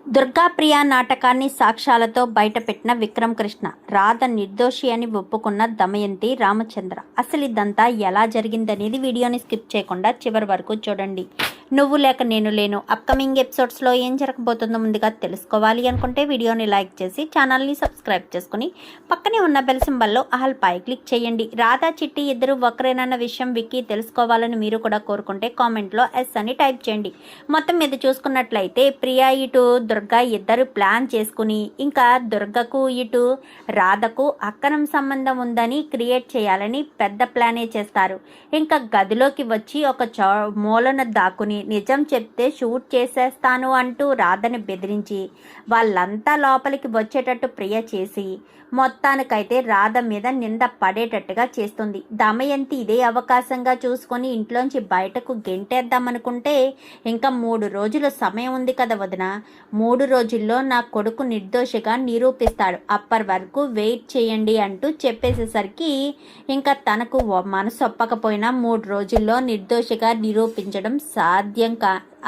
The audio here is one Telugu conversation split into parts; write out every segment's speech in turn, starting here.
దుర్గాప్రియ నాటకాన్ని సాక్ష్యాలతో బయటపెట్టిన విక్రమ్ కృష్ణ. రాధ నిర్దోషి అని ఒప్పుకున్న దమయంతి రామచంద్ర. అసలు ఇదంతా ఎలా జరిగిందనేది వీడియోని స్కిప్ చేయకుండా చివరి వరకు చూడండి. నువ్వు లేక నేను లేను అప్కమింగ్ ఎపిసోడ్స్లో ఏం జరగబోతుందో ముందుగా తెలుసుకోవాలి అనుకుంటే వీడియోని లైక్ చేసి ఛానల్ని సబ్స్క్రైబ్ చేసుకుని పక్కనే ఉన్న బెల్ సింబల్లో ఆల్ పై క్లిక్ చేయండి. రాధా చిట్టి ఇద్దరు ఒకరేనన్న విషయం విక్కీ తెలుసుకోవాలని మీరు కూడా కోరుకుంటే కామెంట్లో ఎస్ అని టైప్ చేయండి. మొత్తం మీద చూసుకున్నట్లయితే ప్రియా ఇటు దుర్గ ఇద్దరు ప్లాన్ చేసుకుని ఇంకా దుర్గకు ఇటు రాధకు అక్రమ సంబంధం ఉందని క్రియేట్ చేయాలని పెద్ద ప్లానే చేస్తారు. ఇంకా గదిలోకి వచ్చి ఒక మూలన దాక్కుని నిజం చెప్తే షూట్ చేసేస్తాను అంటూ రాధని బెదిరించి వాళ్ళంతా లోపలికి వచ్చేటట్టు ప్రియ చేసి మొత్తానికైతే రాధ మీద నింద పడేటట్టుగా చేస్తుంది. దమయంతి ఇదే అవకాశంగా చూసుకొని ఇంట్లోంచి బయటకు గెంటేద్దామనుకుంటే ఇంకా 3 రోజుల సమయం ఉంది కదా వదిన, 3 రోజుల్లో నా కొడుకు నిర్దోషిగా నిరూపిస్తాడు, అప్పటి వరకు వెయిట్ చేయండి అంటూ చెప్పేసేసరికి ఇంకా తనకు మనసు ఒప్పకపోయినా 3 రోజుల్లో నిర్దోషిగా నిరూపించడం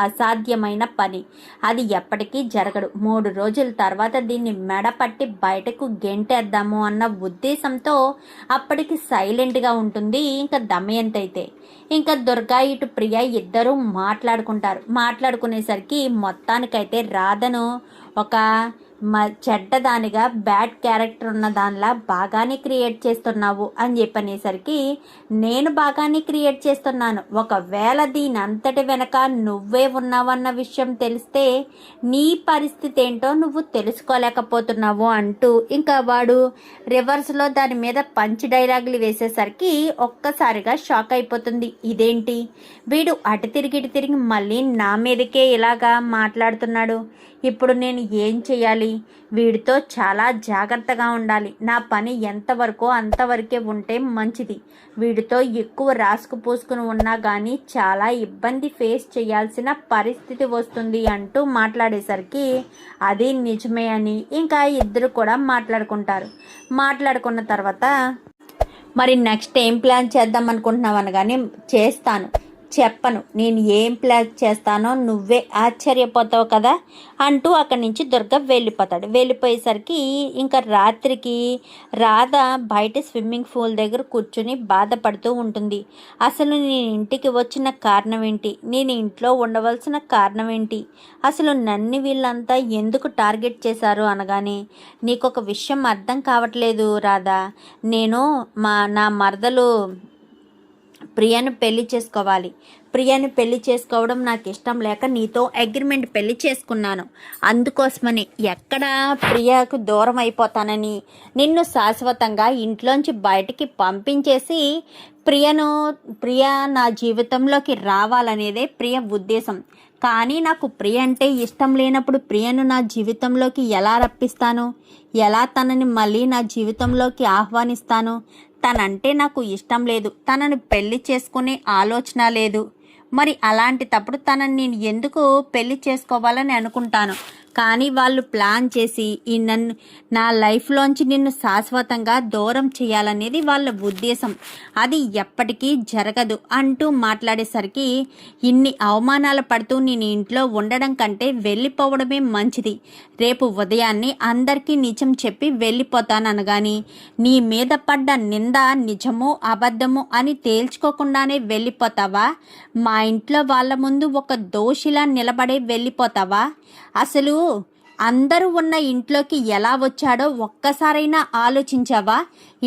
అసాధ్యమైన పని. అది ఎప్పటికీ జరగడు. 3 రోజుల తర్వాత దీన్ని మెడపట్టి బయటకు గెంటేద్దాము అన్న ఉద్దేశంతో అప్పటికి సైలెంట్గా ఉంటుంది. ఇంకా దమయంతి అయితే ఇంకా దుర్గా ఇటు ప్రియ ఇద్దరూ మాట్లాడుకునేసరికి మొత్తానికైతే రాధను ఒక చెడ్డదానిగా బ్యాడ్ క్యారెక్టర్ ఉన్న దానిలా బాగానే క్రియేట్ చేస్తున్నావు అని చెప్పనేసరికి నేను బాగానే క్రియేట్ చేస్తున్నాను, ఒకవేళ దీని అంతటి వెనక నువ్వే ఉన్నావన్న విషయం తెలిస్తే నీ పరిస్థితి ఏంటో నువ్వు తెలుసుకోలేకపోతున్నావు అంటూ ఇంకా వాడు రివర్స్లో దాని మీద పంచ్ డైలాగులు వేసేసరికి ఒక్కసారిగా షాక్ అయిపోతుంది. ఇదేంటి వీడు అటు తిరిగి మళ్ళీ నా మీదకే ఇలాగా మాట్లాడుతున్నాడు, ఇప్పుడు నేను ఏం చేయాలి, వీడితో చాలా జాగ్రత్తగా ఉండాలి, నా పని ఎంతవరకు అంతవరకే ఉంటే మంచిది, వీడితో ఎక్కువ రాసుకు పూసుకుని ఉన్నా కానీ చాలా ఇబ్బంది ఫేస్ చేయాల్సిన పరిస్థితి వస్తుంది అంటూ మాట్లాడేసరికి అది నిజమే అని ఇంకా ఇద్దరు కూడా మాట్లాడుకున్న తర్వాత మరి నెక్స్ట్ ఏం ప్లాన్ చేద్దాం అనుకుంటున్నావు అనగానే చేస్తాను, చెప్పను, నేను ఏం ప్లాన్ చేస్తానో నువ్వే ఆశ్చర్యపోతావు కదా అంటూ అక్కడి నుంచి దుర్గ వెళ్ళిపోయేసరికి ఇంకా రాత్రికి రాధ బయట స్విమ్మింగ్ పూల్ దగ్గర కూర్చుని బాధపడుతూ ఉంటుంది. అసలు నేను ఇంటికి వచ్చిన కారణం ఏంటి, నేను ఇంట్లో ఉండవలసిన కారణం ఏంటి, అసలు నన్ను వీళ్ళంతా ఎందుకు టార్గెట్ చేశారు అనగానే నీకు ఒక విషయం అర్థం కావట్లేదు రాధా, నేను నా మరదలు ప్రియను పెళ్లి చేసుకోవడం నాకు ఇష్టం లేక నీతో అగ్రిమెంట్ పెళ్లి చేసుకున్నాను, అందుకోసమని ఎక్కడ ప్రియకు దూరం అయిపోతానని నిన్ను శాశ్వతంగా ఇంట్లోంచి బయటికి పంపించేసి ప్రియ నా జీవితంలోకి రావాలనేదే ప్రియ ఉద్దేశం. కానీ నాకు ప్రియ అంటే ఇష్టం లేనప్పుడు ప్రియను నా జీవితంలోకి ఎలా రప్పిస్తాను, ఎలా తనని మళ్ళీ నా జీవితంలోకి ఆహ్వానిస్తాను, తనంటే నాకు ఇష్టం లేదు, తనను పెళ్లి చేసుకునే ఆలోచన లేదు, మరి అలాంటి తప్పుడు తనని నేను ఎందుకు పెళ్లి చేసుకోవాలని అనుకుంటాను. కానీ వాళ్ళు ప్లాన్ చేసి నా లైఫ్లోంచి నిన్ను శాశ్వతంగా దూరం చేయాలనేది వాళ్ళ ఉద్దేశం, అది ఎప్పటికీ జరగదు అంటూ మాట్లాడేసరికి ఇన్ని అవమానాలు పడుతూ నేను ఇంట్లో ఉండడం కంటే వెళ్ళిపోవడమే మంచిది, రేపు ఉదయాన్నే అందరికీ నిజం చెప్పి వెళ్ళిపోతాననగాని నీ మీద పడ్డ నింద నిజమో అబద్ధమో అని తేల్చుకోకుండానే వెళ్ళిపోతావా, మా ఇంట్లో వాళ్ళ ముందు ఒక దోషిలా నిలబడే వెళ్ళిపోతావా, అసలు అందరూ ఉన్న ఇంట్లోకి ఎలా వచ్చాడో ఒక్కసారైనా ఆలోచించావా,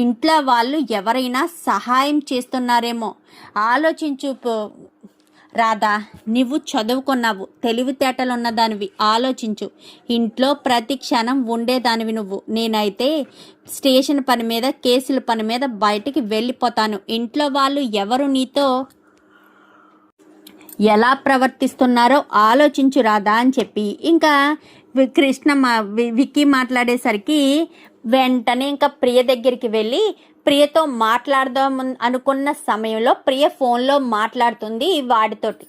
ఇంట్లో వాళ్ళు ఎవరైనా సహాయం చేస్తున్నారేమో ఆలోచించు రాధా, నువ్వు చదువుకున్నావు, తెలివితేటలున్న దానివి, ఆలోచించు, ఇంట్లో ప్రతి క్షణం ఉండేదానివి నువ్వు, నేనైతే స్టేషన్ పని మీద కేసుల పని మీద బయటికి వెళ్ళిపోతాను, ఇంట్లో వాళ్ళు ఎవరు నీతో ఎలా ప్రవర్తిస్తున్నారో ఆలోచించు రాధా అని చెప్పి ఇంకా విక్కీ మాట్లాడేసరికి వెంటనే ఇంకా ప్రియ దగ్గరికి వెళ్ళి ప్రియతో మాట్లాడదాం అనుకున్న సమయంలో ప్రియ ఫోన్లో మాట్లాడుతుంది వాడితోటి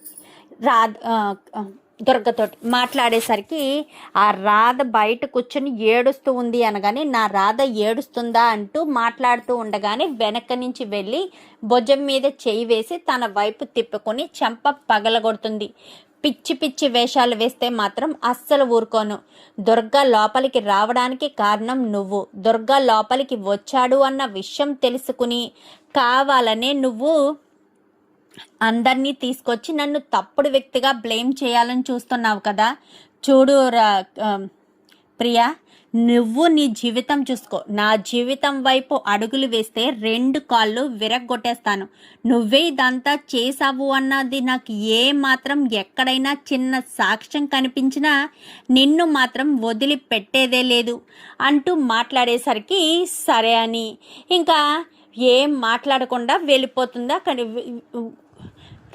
దుర్గతోటి మాట్లాడేసరికి ఆ రాధ బయట కూర్చొని ఏడుస్తూ ఉంది అనగానే నా రాధ ఏడుస్తుందా అంటూ మాట్లాడుతూ ఉండగానే వెనక నుంచి వెళ్ళి భుజం మీద చేయి వేసి తన వైపు తిప్పుకొని చెంప పగలగొడుతుంది. పిచ్చి పిచ్చి వేషాలు వేస్తే మాత్రం అస్సలు ఊరుకోను. దుర్గా లోపలికి రావడానికి కారణం నువ్వు. దుర్గా లోపలికి వచ్చాడు అన్న విషయం తెలుసుకుని కావాలనే నువ్వు అందరినీ తీసుకొచ్చి నన్ను తప్పుడు వ్యక్తిగా బ్లేమ్ చేయాలని చూస్తున్నావు కదా. చూడు ప్రియా, నువ్వు నీ జీవితం చూసుకో. నా జీవితం వైపు అడుగులు వేస్తే 2 కాళ్ళు విరగ్గొట్టేస్తాను. నువ్వే ఇదంతా చేసావు అన్నది నాకు ఏ మాత్రం ఎక్కడైనా చిన్న సాక్ష్యం కనిపించినా నిన్ను మాత్రం వదిలిపెట్టేదే లేదు అంటూ మాట్లాడేసరికి సరే అని ఇంకా ఏం మాట్లాడకుండా వెళ్ళిపోతుందా. కానీ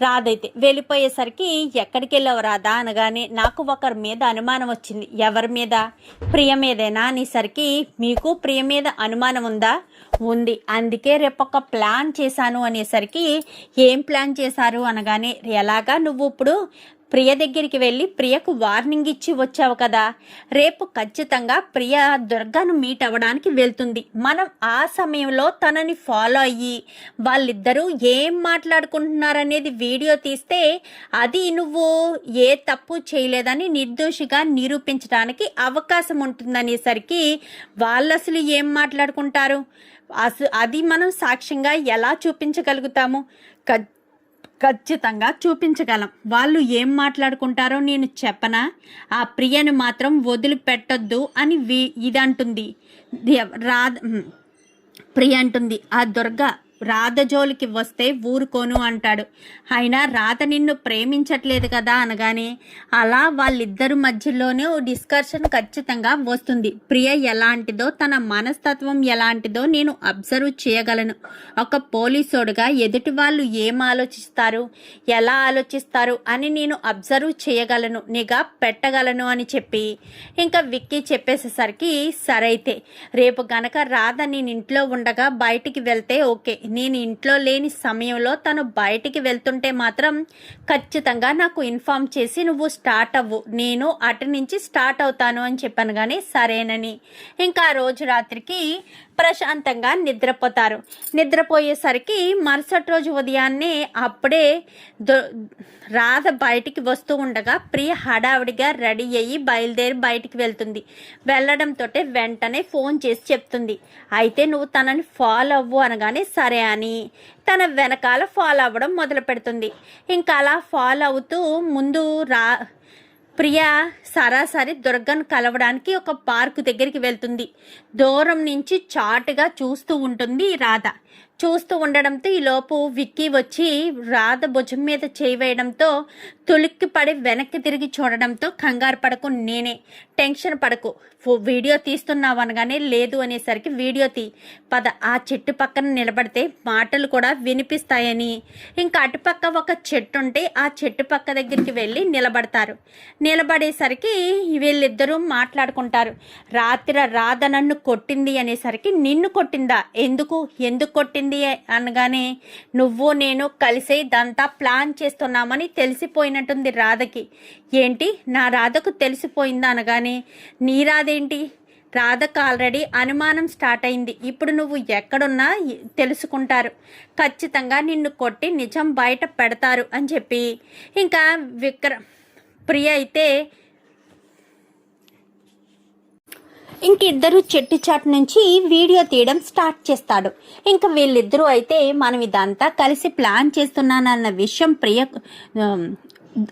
రాధైతే వెళ్ళిపోయేసరికి ఎక్కడికి వెళ్ళావు రాధా అనగానే నాకు ఒకరి మీద అనుమానం వచ్చింది. ఎవరి మీద? ప్రియ మీదేనా అనేసరికి మీకు ప్రియ మీద అనుమానం ఉందా? ఉంది, అందుకే రేపొక ప్లాన్ చేశాను అనేసరికి ఏం ప్లాన్ చేశారు అనగానే ఎలాగా నువ్వు ఇప్పుడు ప్రియ దగ్గరికి వెళ్ళి ప్రియకు వార్నింగ్ ఇచ్చి వచ్చావు కదా, రేపు ఖచ్చితంగా ప్రియ దుర్గాను మీట్ అవ్వడానికి వెళ్తుంది. మనం ఆ సమయంలో తనని ఫాలో అయ్యి వాళ్ళిద్దరూ ఏం మాట్లాడుకుంటున్నారనేది వీడియో తీస్తే అది నువ్వు ఏ తప్పు చేయలేదని నిర్దోషిగా నిరూపించడానికి అవకాశం ఉంటుందనేసరికి వాళ్ళు అసలు ఏం మాట్లాడుకుంటారు, అది మనం సాక్ష్యంగా ఎలా చూపించగలుగుతాము? ఖచ్చితంగా చూపించగలం. వాళ్ళు ఏం మాట్లాడుకుంటారో నేను చెప్పనా? ఆ ప్రియను మాత్రం వదిలిపెట్టొద్దు అని ఇదంటుంది ప్రియ అంటుంది. ఆ దుర్గా రాధ జోలికి వస్తే ఊరుకోను అంటాడు. అయినా రాధ నిన్ను ప్రేమించట్లేదు కదా అనగానే అలా వాళ్ళిద్దరి మధ్యలోనే డిస్కషన్ ఖచ్చితంగా వస్తుంది. ప్రియ ఎలాంటిదో తన మనస్తత్వం ఎలాంటిదో నేను అబ్జర్వ్ చేయగలను. ఒక పోలీసోడుగా ఎదుటి వాళ్ళు ఏం ఆలోచిస్తారు, ఎలా ఆలోచిస్తారు అని నేను అబ్జర్వ్ చేయగలను, నిఘా పెట్టగలను అని చెప్పి ఇంకా విక్కీ చెప్పేసేసరికి సరైతే రేపు గనక రాధ నేను ఇంట్లో ఉండగా బయటికి వెళ్తే ఓకే, నేను ఇంట్లో లేని సమయంలో తను బయటికి వెళ్తుంటే మాత్రం ఖచ్చితంగా నాకు ఇన్ఫామ్ చేసి నువ్వు స్టార్ట్ అవ్వు, నేను అటు నుంచి స్టార్ట్ అవుతాను అని చెప్పాను. కానీ సరేనని ఇంకా ఆ రోజు రాత్రికి ప్రశాంతంగా నిద్రపోతారు. నిద్రపోయేసరికి మరుసటి రోజు ఉదయాన్నే అప్పుడే రాధ బయటికి వస్తూ ఉండగా ప్రియ హడావిడిగా రెడీ అయ్యి బయలుదేరి బయటికి వెళ్తుంది. వెళ్ళడంతో వెంటనే ఫోన్ చేసి చెప్తుంది, అయితే నువ్వు తనని ఫాలో అవ్వు అనగానే సరే అని తన వెనకాల ఫాలో అవ్వడం మొదలు పెడుతుంది. ఇంకా అలా ఫాలో అవుతూ ముందు ప్రియ సరాసరి దుర్గను కలవడానికి ఒక పార్కు దగ్గరికి వెళ్తుంది. దూరం నుంచి చాటుగా చూస్తూ ఉంటుంది రాధ. చూస్తూ ఉండడంతో ఈలోపు విక్కీ వచ్చి రాధ భుజం మీద చేయి వేయడంతో తులిక్కి పడి వెనక్కి తిరిగి చూడడంతో కంగారు పడకు, నేనే, టెన్షన్ పడకు, వీడియో తీస్తున్నావు అనగానే లేదు అనేసరికి వీడియో పద, ఆ చెట్టు పక్కన నిలబడితే మాటలు కూడా వినిపిస్తాయని ఇంకా అటుపక్క ఒక చెట్టు ఉంటే ఆ చెట్టు పక్క దగ్గరికి వెళ్ళి నిలబడతారు. నిలబడేసరికి వీళ్ళిద్దరూ మాట్లాడుకుంటారు. రాత్రి రాధ నన్ను కొట్టింది అనేసరికి నిన్ను కొట్టిందా, ఎందుకు కొట్టింది అనగానే నువ్వు నేను కలిసి ఇదంతా ప్లాన్ చేస్తున్నామని తెలిసిపోయినట్టుంది రాధకి. ఏంటి, నా రాధకు తెలిసిపోయిందా అనగానే నీ రాధేంటి, రాధకు ఆల్రెడీ అనుమానం స్టార్ట్ అయింది. ఇప్పుడు నువ్వు ఎక్కడున్నా తెలుసుకుంటారు, ఖచ్చితంగా నిన్ను కొట్టి నిజం బయట పెడతారు అని చెప్పి ఇంకా ప్రియ అయితే ఇంకిద్దరు చెట్టు చాటు నుంచి వీడియో తీయడం స్టార్ట్ చేస్తాడు. ఇంకా వీళ్ళిద్దరూ అయితే మనం ఇదంతా కలిసి ప్లాన్ చేస్తున్నానన్న విషయం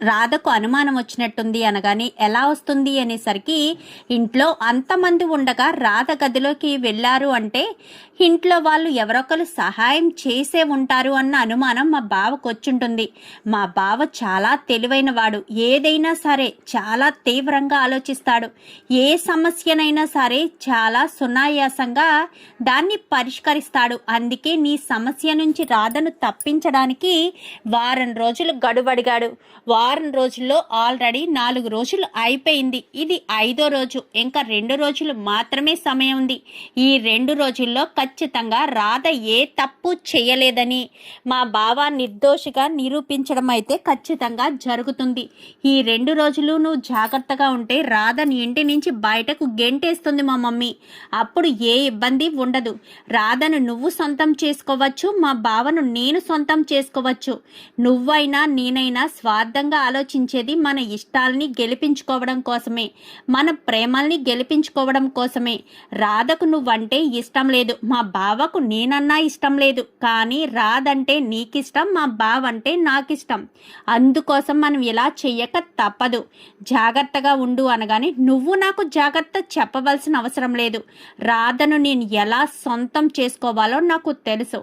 రాధకు అనుమానం వచ్చినట్టుంది అనగాని ఎలా వస్తుంది అనేసరికి ఇంట్లో అంతమంది ఉండగా రాధ గదిలోకి వెళ్ళారు అంటే ఇంట్లో వాళ్ళు ఎవరొకరు సహాయం చేసే ఉంటారు అన్న అనుమానం మా బావకు వచ్చుంటుంది. మా బావ చాలా తెలివైన వాడు, ఏదైనా సరే చాలా తీవ్రంగా ఆలోచిస్తాడు. ఏ సమస్యనైనా సరే చాలా సునాయాసంగా దాన్ని పరిష్కరిస్తాడు. అందుకే నీ సమస్య నుంచి రాధను తప్పించడానికి వారం రోజులు గడువడిగాడు. వారం రోజుల్లో ఆల్రెడీ 4 రోజులు అయిపోయింది. ఇది 5వ రోజు, ఇంకా 2 రోజులు మాత్రమే సమయం ఉంది. ఈ 2 రోజుల్లో ఖచ్చితంగా రాధ ఏ తప్పు చేయలేదని మా బావ నిర్దోషిగా నిరూపించడం అయితే ఖచ్చితంగా జరుగుతుంది. ఈ 2 రోజులు నువ్వు జాగ్రత్తగా ఉంటే రాధని ఇంటి నుంచి బయటకు గెంటేస్తుంది మా మమ్మీ. అప్పుడు ఏ ఇబ్బంది ఉండదు. రాధను నువ్వు సొంతం చేసుకోవచ్చు, మా బావను నేను సొంతం చేసుకోవచ్చు. నువ్వైనా నేనైనా స్వార్థ విధంగా ఆలోచించేది మన ఇష్టాలని గెలిపించుకోవడం కోసమే, మన ప్రేమల్ని గెలిపించుకోవడం కోసమే. రాధకు నువ్వంటే ఇష్టం లేదు, మా బావకు నేనన్నా ఇష్టం లేదు, కానీ రాధంటే నీకిష్టం, మా బావ అంటే నాకిష్టం. అందుకోసం మనం ఇలా చెయ్యక తప్పదు, జాగ్రత్తగా ఉండు అనగానే నువ్వు నాకు జాగ్రత్త చెప్పవలసిన అవసరం లేదు. రాధను నేను ఎలా సొంతం చేసుకోవాలో నాకు తెలుసు.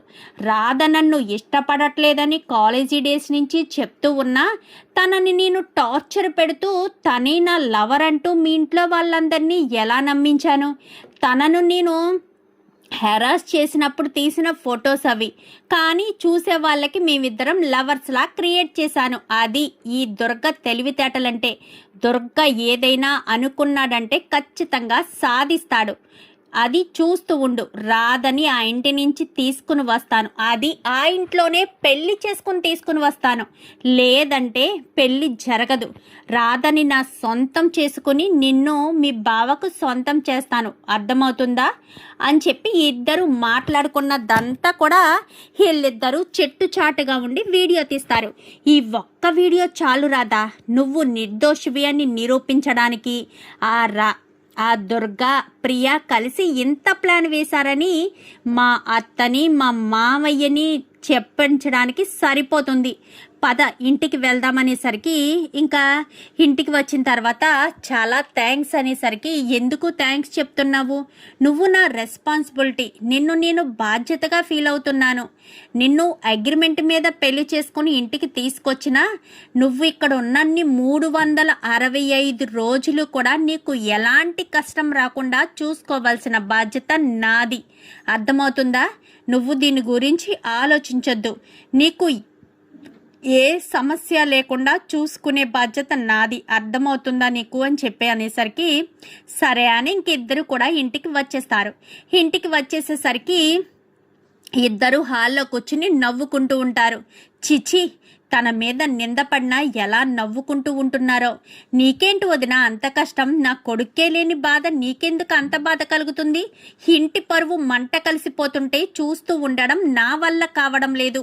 రాధ నన్ను ఇష్టపడట్లేదని కాలేజీ డేస్ నుంచి చెప్తూ ఉన్నా తనని నేను టార్చర్ పెడుతూ తనే నా లవర్ అంటూ మీ ఇంట్లో వాళ్ళందరినీ ఎలా నమ్మించాను. తనను నేను హెరాస్ చేసినప్పుడు తీసిన ఫొటోస్ అవి, కానీ చూసే వాళ్ళకి మేమిద్దరం లవర్స్లా క్రియేట్ చేశాను. అది ఈ దుర్గ తెలివితేటలంటే. దుర్గ ఏదైనా అనుకున్నాడంటే ఖచ్చితంగా సాధిస్తాడు. అది చూస్తూ ఉండు. రాధని ఆ ఇంటి నుంచి తీసుకుని వస్తాను, అది ఆ ఇంట్లోనే పెళ్లి చేసుకుని తీసుకుని వస్తాను. లేదంటే పెళ్లి జరగదు. రాధని నా సొంతం చేసుకుని నిన్ను మీ బావకు సొంతం చేస్తాను, అర్థమవుతుందా అని చెప్పి ఇద్దరు మాట్లాడుకున్నదంతా కూడా వీళ్ళిద్దరూ చెట్టు చాటుగా ఉండి వీడియో తీస్తారు. ఈ ఒక్క వీడియో చాలు రాధా, నువ్వు నిర్దోషివి అని నిరూపించడానికి. ఆ దుర్గా ప్రియ కలిసి ఇంత ప్లాన్ వేశారని మా అత్తని మా మామయ్యని చెప్పించడానికి సరిపోతుంది. పద ఇంటికి వెళ్దామనేసరికి, ఇంకా ఇంటికి వచ్చిన తర్వాత చాలా థ్యాంక్స్ అనేసరికి, ఎందుకు థ్యాంక్స్ చెప్తున్నావు, నువ్వు నా రెస్పాన్సిబిలిటీ, నిన్ను నేను బాధ్యతగా ఫీల్ అవుతున్నాను. నిన్ను అగ్రిమెంట్ మీద పెళ్లి చేసుకుని ఇంటికి తీసుకొచ్చినా నువ్వు ఇక్కడ ఉన్నన్ని 365 రోజులు కూడా నీకు ఎలాంటి కష్టం రాకుండా చూసుకోవాల్సిన బాధ్యత నాది, అర్థమవుతుందా. నువ్వు దీని గురించి ఆలోచించొద్దు, నీకు ఏ సమస్య లేకుండా చూసుకునే బాధ్యత నాది, అర్థమవుతుందా నీకు అని చెప్పి అనేసరికి సరే అని ఇంకిద్దరు కూడా ఇంటికి వచ్చేస్తారు. ఇంటికి వచ్చేసేసరికి ఇద్దరు హాల్లో కూర్చుని నవ్వుకుంటూ ఉంటారు. చిచి, తన మీద నిందపడినా ఎలా నవ్వుకుంటూ ఉంటున్నారో. నీకేంటి వదిన అంత కష్టం, నా కొడుక్కే లేని బాధ నీకెందుకు అంత బాధ కలుగుతుంది. ఇంటి పరువు మంట కలిసిపోతుంటే చూస్తూ ఉండడం నా వల్ల కావడం లేదు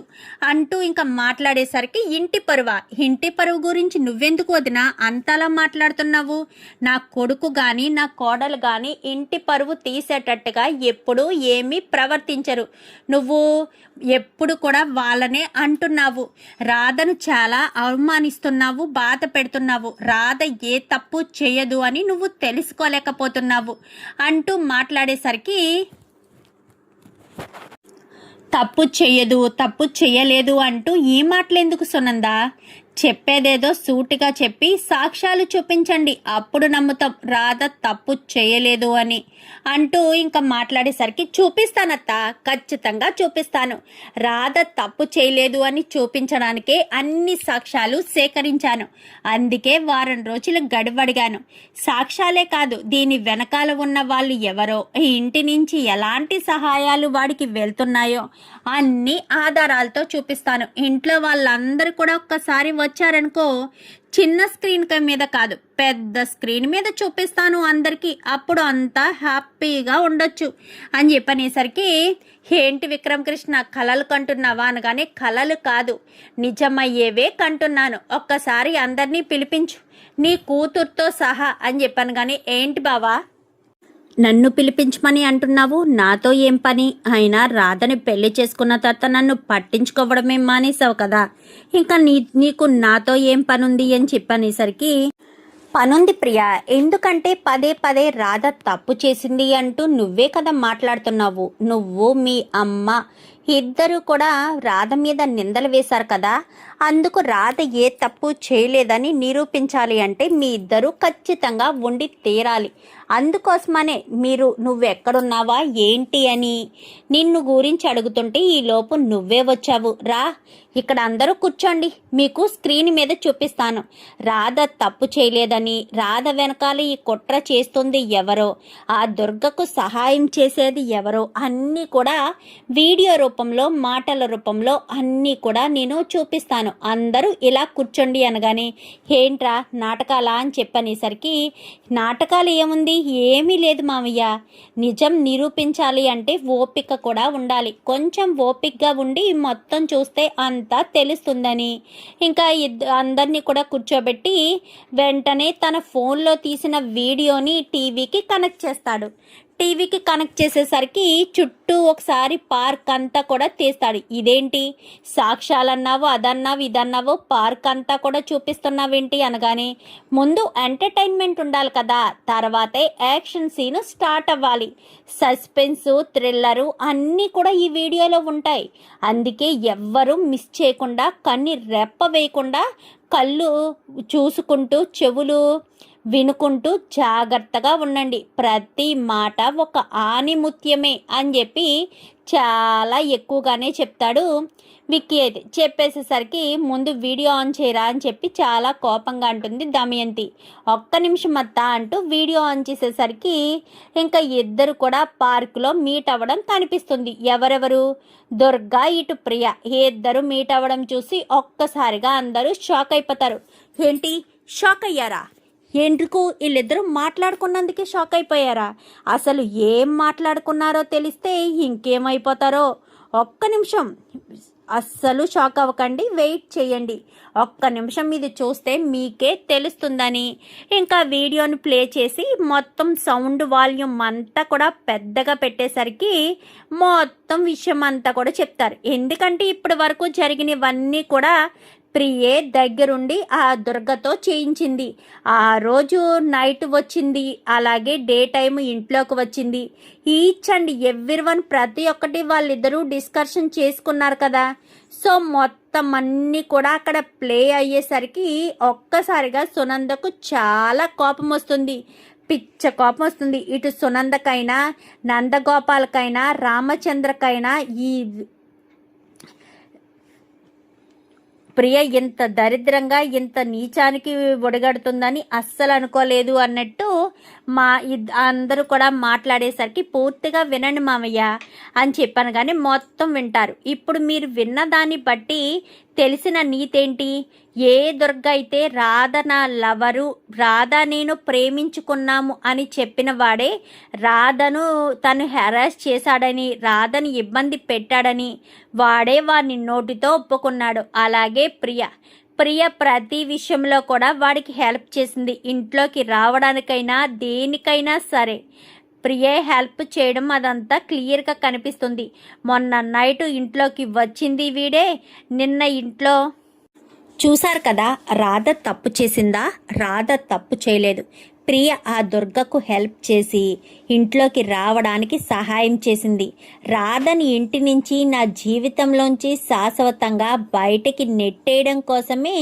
అంటూ ఇంకా మాట్లాడేసరికి, ఇంటి పరువు గురించి నువ్వెందుకు వదిన అంతలా మాట్లాడుతున్నావు. నా కొడుకు కానీ నా కోడలు కానీ ఇంటి పరువు తీసేటట్టుగా ఎప్పుడూ ఏమీ ప్రవర్తించరు. నువ్వు ఎప్పుడు కూడా వాళ్ళనే అంటున్నావు. రాధను చాలా అవమానిస్తున్నావు, బాధ పెడుతున్నావు. రాధ ఏ తప్పు చేయదు అని నువ్వు తెలుసుకోలేకపోతున్నావు అంటూ మాట్లాడేసరికి, తప్పు చెయ్యలేదు అంటూ ఈ మాటలు ఎందుకు సునందా, చెప్పేదేదో సూటిగా చెప్పి సాక్ష్యాలు చూపించండి, అప్పుడు నమ్ముతాం రాధ తప్పు చేయలేదు అని అంటూ ఇంకా మాట్లాడేసరికి, చూపిస్తానత్త, ఖచ్చితంగా చూపిస్తాను. రాధ తప్పు చేయలేదు అని చూపించడానికే అన్ని సాక్ష్యాలు సేకరించాను. అందుకే వారం రోజులు గడువడిగాను. సాక్ష్యాలే కాదు, దీని వెనకాల ఉన్న వాళ్ళు ఎవరో, ఈ ఇంటి నుంచి ఎలాంటి సహాయాలు వాడికి వెళ్తున్నాయో అన్ని ఆధారాలతో చూపిస్తాను. ఇంట్లో వాళ్ళందరూ కూడా ఒక్కసారి వచ్చారనుకో, చిన్న స్క్రీన్ మీద కాదు పెద్ద స్క్రీన్ మీద చూపిస్తాను అందరికీ, అప్పుడు అంతా హ్యాపీగా ఉండొచ్చు అని చెప్పనేసరికి, ఏంటి విక్రమ్ కృష్ణ కలలు కంటున్నావా అనగానే, కలలు కాదు నిజమయ్యేవే కంటున్నాను, ఒక్కసారి అందరినీ పిలిపించు నీ కూతురుతో సహా అని చెప్పాను. కానీ ఏంటి బావా నన్ను పిలిపించమని అంటున్నావు, నాతో ఏం పని, అయినా రాధని పెళ్లి చేసుకున్న తర్వాత నన్ను పట్టించుకోవడమే మానేసావు కదా, ఇంకా నీకు నాతో ఏం పనుంది అని చెప్పనేసరికి, పనుంది ప్రియా, ఎందుకంటే పదే పదే రాధ తప్పు చేసింది అంటూ నువ్వే కదా మాట్లాడుతున్నావు. నువ్వు మీ అమ్మ ఇద్దరు కూడా రాధ మీద నిందలు వేశారు కదా, అందుకు రాధ ఏ తప్పు చేయలేదని నిరూపించాలి అంటే మీ ఇద్దరు ఖచ్చితంగా ఉండి తీరాలి. అందుకోసమనే నువ్వెక్కడున్నావా ఏంటి అని నిన్ను గురించి అడుగుతుంటే ఈలోపు నువ్వే వచ్చావు. రా ఇక్కడ అందరూ కూర్చోండి, మీకు స్క్రీన్ మీద చూపిస్తాను. రాధ తప్పు చేయలేదని, రాధ వెనకాల ఈ కుట్ర చేస్తుంది ఎవరో, ఆ దుర్గకు సహాయం చేసేది ఎవరో అన్నీ కూడా వీడియో రూపంలో రూపంలో, మాటల రూపంలో అన్నీ కూడా నేను చూపిస్తాను. అందరూ ఇలా కూర్చోండి అనగానే, ఏంట్రా నాటకాలా అని చెప్పనేసరికి, నాటకాలు ఏముంది, ఏమీ లేదు మామయ్య, నిజం నిరూపించాలి అంటే ఓపిక కూడా ఉండాలి, కొంచెం ఓపికగా ఉండి మొత్తం చూస్తే అంతా తెలుస్తుందని ఇంకా అందరినీ కూడా కూర్చోబెట్టి వెంటనే తన ఫోన్లో తీసిన వీడియోని టీవీకి కనెక్ట్ చేస్తాడు. టీవీకి కనెక్ట్ చేసేసరికి చుట్టూ ఒకసారి పార్క్ అంతా కూడా తీస్తాడు. ఇదేంటి సాక్ష్యాలన్నావు, అదన్నావు, ఇదన్నావు, పార్క్ అంతా కూడా చూపిస్తున్నావేంటి అనగానే, ముందు ఎంటర్టైన్మెంట్ ఉండాలి కదా, తర్వాతే యాక్షన్ సీను స్టార్ట్ అవ్వాలి. సస్పెన్సు, థ్రిల్లరు అన్నీ కూడా ఈ వీడియోలో ఉంటాయి. అందుకే ఎవ్వరూ మిస్ చేయకుండా, కన్ని రెప్ప వేయకుండా, కళ్ళు చూసుకుంటూ, చెవులు వినుకుంటూ జాగ్రత్తగా ఉండండి, ప్రతి మాట ఒక ఆణిముత్యమే అని చెప్పి చాలా ఎక్కువగానే చెప్తాడు విక్కీ. అయితే చెప్పేసేసరికి ముందు వీడియో ఆన్ చేయరా అని చెప్పి చాలా కోపంగా అంటుంది దమయంతి. ఒక్క నిమిషం అత్త అంటూ వీడియో ఆన్ చేసేసరికి ఇంకా ఇద్దరు కూడా పార్కులో మీట్ అవ్వడం కనిపిస్తుంది. ఎవరెవరు, దుర్గా ఇటు ప్రియ, ఇద్దరు మీట్ అవ్వడం చూసి ఒక్కసారిగా అందరూ షాక్ అయిపోతారు. ఏంటి షాక్ అయ్యారా? ఎందుకు? వీళ్ళిద్దరూ మాట్లాడుకున్నందుకే షాక్ అయిపోయారా? అసలు ఏం మాట్లాడుకున్నారో తెలిస్తే ఇంకేమైపోతారో. ఒక్క నిమిషం, అస్సలు షాక్ అవ్వకండి, వెయిట్ చేయండి, ఒక్క నిమిషం ఇది చూస్తే మీకే తెలుస్తుందని ఇంకా వీడియోని ప్లే చేసి మొత్తం సౌండ్ వాల్యూమ్ అంతా కూడా పెద్దగా పెట్టేసరికి మొత్తం విషయం అంతా కూడా చెప్తారు. ఎందుకంటే ఇప్పటి వరకు జరిగినవన్నీ కూడా ప్రియే దగ్గరుండి ఆ దుర్గతో చేయించింది. ఆ రోజు నైట్ వచ్చింది, అలాగే డే టైం ఇంట్లోకి వచ్చింది. ఈచ్ అండ్ ఎవ్రీవన్ ప్రతి ఒక్కటి వాళ్ళిద్దరూ డిస్కషన్ చేసుకున్నారు కదా. సో మొత్తం అన్నీ కూడా అక్కడ ప్లే అయ్యేసరికి ఒక్కసారిగా సునందకు చాలా కోపం వస్తుంది, పిచ్చ కోపం వస్తుంది. ఇటు సునందకైనా, నందగోపాల్కైనా, రామచంద్రకైనా ఈ ప్రియ ఇంత దరిద్రంగా, ఇంత నీచానికి ఒడిగడుతుందని అస్సలు అనుకోలేదు అన్నట్టు అందరూ కూడా మాట్లాడేసరికి, పూర్తిగా వినండి మామయ్య అని చెప్పాను కానీ మొత్తం వింటారు. ఇప్పుడు మీరు విన్న దాన్ని బట్టి తెలిసిన నీతేంటి? ఏ దుర్గ అయితే రాధ నా లవరు, రాధ నేను ప్రేమించుకున్నాము అని చెప్పిన వాడే రాధను తను హెరాస్ చేశాడని, రాధను ఇబ్బంది పెట్టాడని వాడే వాడిని నోటితో ఒప్పుకున్నాడు. అలాగే ప్రియ ప్రతి విషయంలో కూడా వాడికి హెల్ప్ చేసింది. ఇంట్లోకి రావడానికైనా దేనికైనా సరే ప్రియే హెల్ప్ చేయడం అదంతా క్లియర్గా కనిపిస్తుంది. మొన్న నైట్ ఇంట్లోకి వచ్చింది వీడే, నిన్న ఇంట్లో చూశారు కదా. రాధ తప్పు చేసిందా? రాధ తప్పు చేయలేదు. ప్రియ ఆ దుర్గకు హెల్ప్ చేసి ఇంట్లోకి రావడానికి సహాయం చేసింది. రాధని ఇంటి నుంచి, నా జీవితంలోంచి శాశ్వతంగా బయటికి నెట్టేయడం కోసమే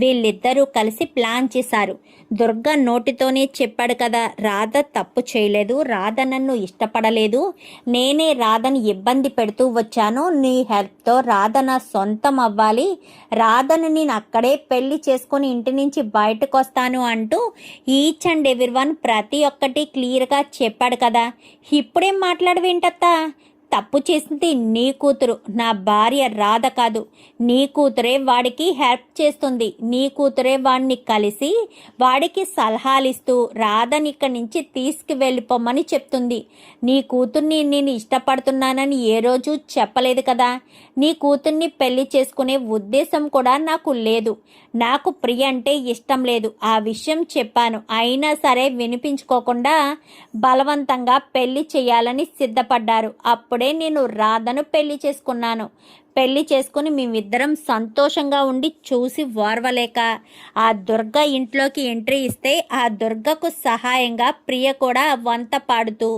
వీళ్ళిద్దరూ కలిసి ప్లాన్ చేశారు. దుర్గ నోటితోనే చెప్పాడు కదా, రాధ తప్పు చేయలేదు, రాధ నన్ను ఇష్టపడలేదు, నేనే రాధని ఇబ్బంది పెడుతూ వచ్చాను, నీ హెల్ప్తో రాధ నా సొంతం అవ్వాలి, రాధను నేను అక్కడే పెళ్లి చేసుకుని ఇంటి నుంచి బయటకు వస్తాను అంటూ ఈచ్ అండ్ ఎవ్రీవన్ ప్రతి ఒక్కటి క్లియర్గా చెప్పాడు కదా. ఇప్పుడేం మాట్లాడవేంటత్తా? తప్పు చేసింది నీ కూతురు, నా భార్య రాధ కాదు. నీ కూతురే వాడికి హెల్ప్ చేస్తుంది, నీ కూతురే వాడిని కలిసి వాడికి సలహాలు ఇస్తూ రాధని ఇక్కడి నుంచి తీసుకువెళ్ళిపోమని చెప్తుంది. నీ కూతుర్ని నేను ఇష్టపడుతున్నానని ఏ రోజు చెప్పలేదు కదా. నీ కూతుర్ని పెళ్లి చేసుకునే ఉద్దేశం కూడా నాకు లేదు. నాకు ప్రియ అంటే ఇష్టం లేదు, ఆ విషయం చెప్పాను. అయినా సరే వినిపించుకోకుండా బలవంతంగా పెళ్లి చేయాలని సిద్ధపడ్డారు. అప్పుడే నేను రాధను పెళ్లి చేసుకున్నాను. పెళ్లి చేసుకుని మేమిద్దరం సంతోషంగా ఉండి చూసి ఓర్వలేక ఆ దుర్గ ఇంట్లోకి ఎంట్రీ ఇస్తే ఆ దుర్గకు సహాయంగా ప్రియ కూడా వంత పాడుతూ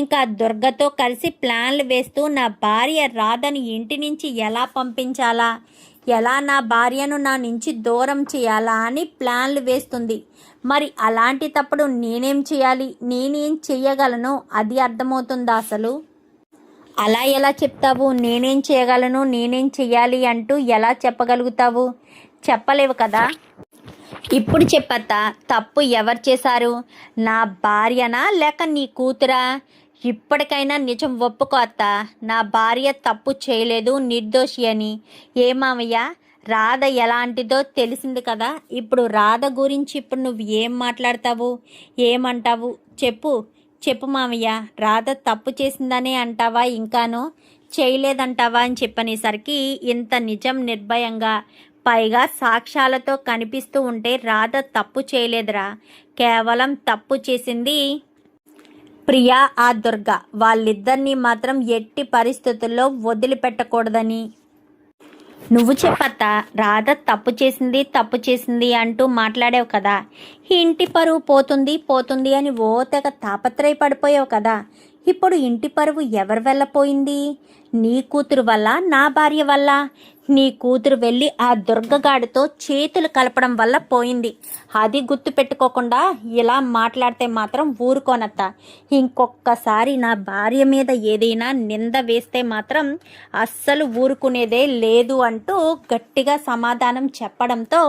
ఇంకా దుర్గతో కలిసి ప్లాన్లు వేస్తూ నా భార్య రాధని ఇంటి నుంచి ఎలా పంపించాలా, ఎలా నా భార్యను నా నుంచి దూరం చేయాలా అని ప్లాన్లు వేస్తుంది. మరి అలాంటి తప్పుడు నేనేం చేయాలి, నేనేం చెయ్యగలను, అది అర్థమవుతుందా అసలు? అలా ఎలా చెప్తావు? నేనేం చేయగలను, నేనేం చెయ్యాలి అంటూ ఎలా చెప్పగలుగుతావు? చెప్పలేవు కదా. ఇప్పుడు చెప్పత్తా, తప్పు ఎవరు చేశారు? నా భార్యనా లేక నీ కూతురా? ఇప్పటికైనా నిజం ఒప్పుకో అత్త, నా భార్య తప్పు చేయలేదు, నిర్దోషి అని. ఏ మామయ్య, రాధ ఎలాంటిదో తెలిసింది కదా. ఇప్పుడు రాధ గురించి ఇప్పుడు నువ్వు ఏం మాట్లాడతావు, ఏమంటావు? చెప్పు చెప్పు మామయ్య. రాధ తప్పు చేసిందనే అంటావా, ఇంకాను చేయలేదంటావా అని చెప్పనేసరికి ఇంత నిజం నిర్భయంగా, పైగా సాక్ష్యాలతో కనిపిస్తూ ఉంటే రాధ తప్పు చేయలేదురా, కేవలం తప్పు చేసింది ప్రియా, ఆ దుర్గ. వాళ్ళిద్దరినీ మాత్రం ఎట్టి పరిస్థితుల్లో వదిలిపెట్టకూడదని నువ్వు చెప్పత్తా. రాధ తప్పు చేసింది అంటూ మాట్లాడావు కదా. ఇంటి పరువు పోతుంది అని ఓ తెగ తాపత్రయపడిపోయావు కదా. ఇప్పుడు ఇంటి పరువు ఎవరు వెళ్ళపోయింది? నీ కూతురు వల్ల, నా భార్య వల్ల. నీ కూతురు వెళ్ళి ఆ దుర్గగాడితో చేతులు కలపడం వల్ల పోయింది. అది గుర్తు పెట్టుకోకుండా ఇలా మాట్లాడితే మాత్రం ఊరుకోనత్త. ఇంకొకసారి నా భార్య మీద ఏదైనా నింద వేస్తే మాత్రం అస్సలు ఊరుకునేదే లేదు అంటూ గట్టిగా సమాధానం చెప్పడంతో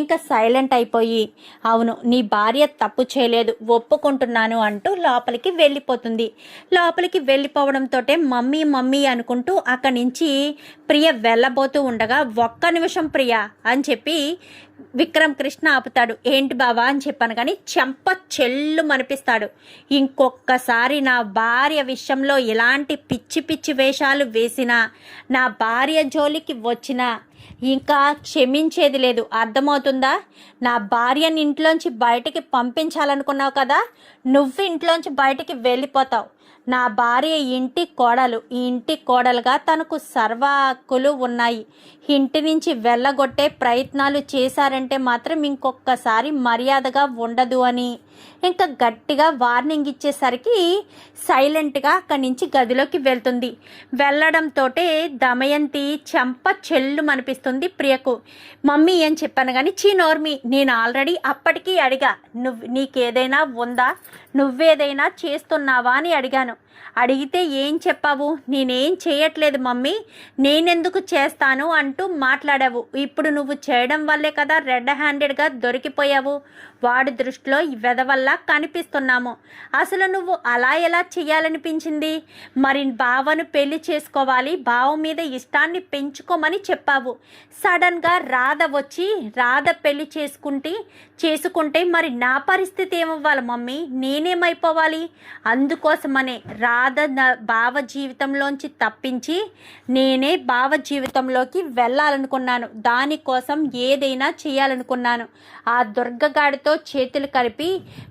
ఇంకా సైలెంట్ అయిపోయి, అవును నీ భార్య తప్పు చేయలేదు, ఒప్పుకుంటున్నాను అంటూ లోపలికి వెళ్ళిపోతుంది. లోపలికి వెళ్ళిపోవడంతో మమ్మీ మమ్మీ అనుకుంటూ అక్కడి నుంచి ప్రియ వెళ్ళబోతూ ఉండగా, ఒక్క నిమిషం ప్రియ అని చెప్పి విక్రమ్ కృష్ణ ఆపుతాడు. ఏంటి బావా అని చెప్పాను కానీ చెంప చెల్లు మనిపిస్తాడు. ఇంకొకసారి నా భార్య విషయంలో ఇలాంటి పిచ్చి పిచ్చి వేషాలు వేసినా, నా భార్య జోలికి వచ్చినా ఇంకా క్షమించేది లేదు, అర్థమవుతుందా? నా భార్యని ఇంట్లోంచి బయటికి పంపించాలనుకున్నావు కదా, నువ్వు ఇంట్లోంచి బయటికి వెళ్ళిపోతావు. నా భార్య ఇంటి కోడలు, ఈ ఇంటి కోడలుగా తనకు సర్వ హక్కులు ఉన్నాయి. ఇంటి నుంచి వెళ్ళగొట్టే ప్రయత్నాలు చేశారంటే మాత్రం ఇంకొకసారి మర్యాదగా ఉండదు అని ఇంకా గట్టిగా వార్నింగ్ ఇచ్చేసరికి సైలెంట్గా అక్కడి నుంచి గదిలోకి వెళ్తుంది. వెళ్ళడంతో దమయంతి చెంప చెల్లు అనిపిస్తుంది ప్రియకు. మమ్మీ అని చెప్పాను కానీ నోర్మి, నేను ఆల్రెడీ అప్పటికీ అడిగా, నీకేదైనా ఉందా, నువ్వేదైనా చేస్తున్నావా అని అడిగాను. అడిగితే ఏం చెప్పావు? నేనేం చేయట్లేదు మమ్మీ, నేనెందుకు చేస్తాను అంటూ మాట్లాడావు. ఇప్పుడు నువ్వు చేయడం వల్లే కదా రెడ్ హ్యాండెడ్గా దొరికిపోయావు. వాడి దృష్టిలో వెదవల్ల కనిపిస్తున్నాము. అసలు నువ్వు అలా ఎలా చేయాలనిపించింది? మరి బావను పెళ్లి చేసుకోవాలి, బావ మీద ఇష్టాన్ని పెంచుకోమని చెప్పావు. సడన్గా రాధ వచ్చి రాధ పెళ్లి చేసుకుంటే మరి నా పరిస్థితి ఏమవ్వాలి మమ్మీ? నేనేమైపోవాలి? అందుకోసమనే రాధ బావ జీవితంలోంచి తప్పించి నేనే బావ జీవితంలోకి వెళ్ళాలనుకున్నాను. దానికోసం ఏదైనా చేయాలనుకున్నాను. ఆ దుర్గగాడితో చేతులు కలిపి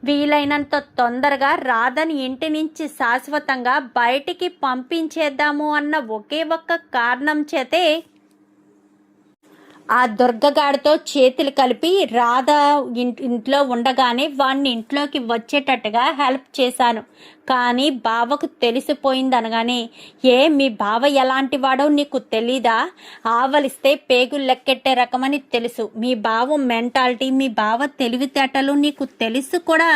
వీలైనంత తొందరగా రాధని ఇంటి నుంచి శాశ్వతంగా బయటికి పంపించేద్దాము అన్న ఒకే ఒక్క కారణం చేతే ఆ దుర్గగాడితో చేతులు కలిపి రాధ ఇంట్లో ఉండగానే వాడిని ఇంట్లోకి వచ్చేటట్టుగా హెల్ప్ చేశాను. కానీ బావకు తెలిసిపోయింది అనగానే, మీ బావ ఎలాంటి వాడో నీకు తెలీదా? ఆవలిస్తే పేగులు లెక్కెట్టే రకమని తెలుసు. మీ బావ మెంటాలిటీ, మీ బావ తెలివితేటలు నీకు తెలుసు కూడా.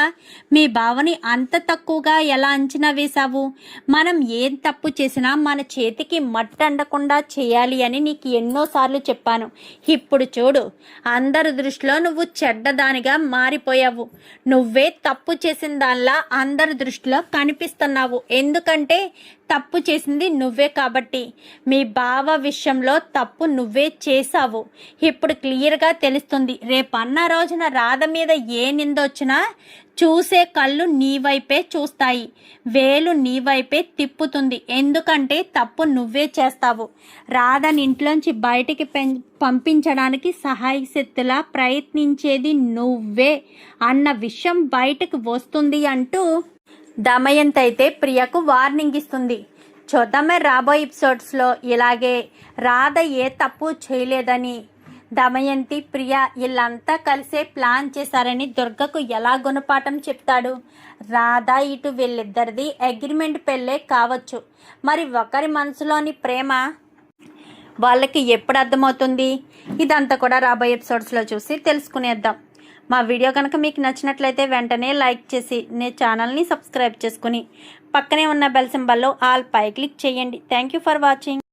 మీ బావని అంత తక్కువగా ఎలా అంచనా వేశావు? మనం ఏం తప్పు చేసినా మన చేతికి మట్టండకుండా చేయాలి అని నీకు ఎన్నోసార్లు చెప్పాను. ఇప్పుడు చూడు, అందరి దృష్టిలో నువ్వు చెడ్డదానిగా మారిపోయావు. నువ్వే తప్పు చేసిన దానిలా అందరి దృష్టిలో కనిపిస్తున్నావు. ఎందుకంటే తప్పు చేసింది నువ్వే కాబట్టి. మీ బావ విషయంలో తప్పు నువ్వే చేశావు. ఇప్పుడు క్లియర్గా తెలుస్తుంది. రేపన్న రోజున రాధ మీద ఏ నిందొచ్చినా చూసే కళ్ళు నీ వైపే చూస్తాయి, వేలు నీ వైపే తిప్పుతుంది. ఎందుకంటే తప్పు నువ్వే చేస్తావు. రాధని ఇంట్లోంచి బయటికి పంపించడానికి సహాయశక్తిలా ప్రయత్నించేది నువ్వే అన్న విషయం బయటకు వస్తుంది అంటూ దమయంతి అయితే ప్రియకు వార్నింగ్ ఇస్తుంది. చూద్దామే రాబోయే ఎపిసోడ్స్లో ఇలాగే రాధ ఏ తప్పు చేయలేదని, దమయంతి ప్రియ వీళ్ళంతా కలిసే ప్లాన్ చేశారని దుర్గకు ఎలా గుణపాఠం చెప్తాడు. రాధ ఇటు వీళ్ళిద్దరిది అగ్రిమెంట్ పెళ్ళే కావచ్చు. మరి ఒకరి మనసులోని ప్రేమ వాళ్ళకి ఎప్పుడు అర్థమవుతుంది? ఇదంతా కూడా రాబోయే ఎపిసోడ్స్లో చూసి తెలుసుకునేద్దాం. మా వీడియో కనుక మీకు నచ్చినట్లయితే వెంటనే లైక్ చేసి ఛానల్ని సబ్స్క్రైబ్ చేసుకుని పక్కనే ఉన్న బెల్ సింబల్లో ఆల్ పై క్లిక్ చేయండి. Thank you for watching.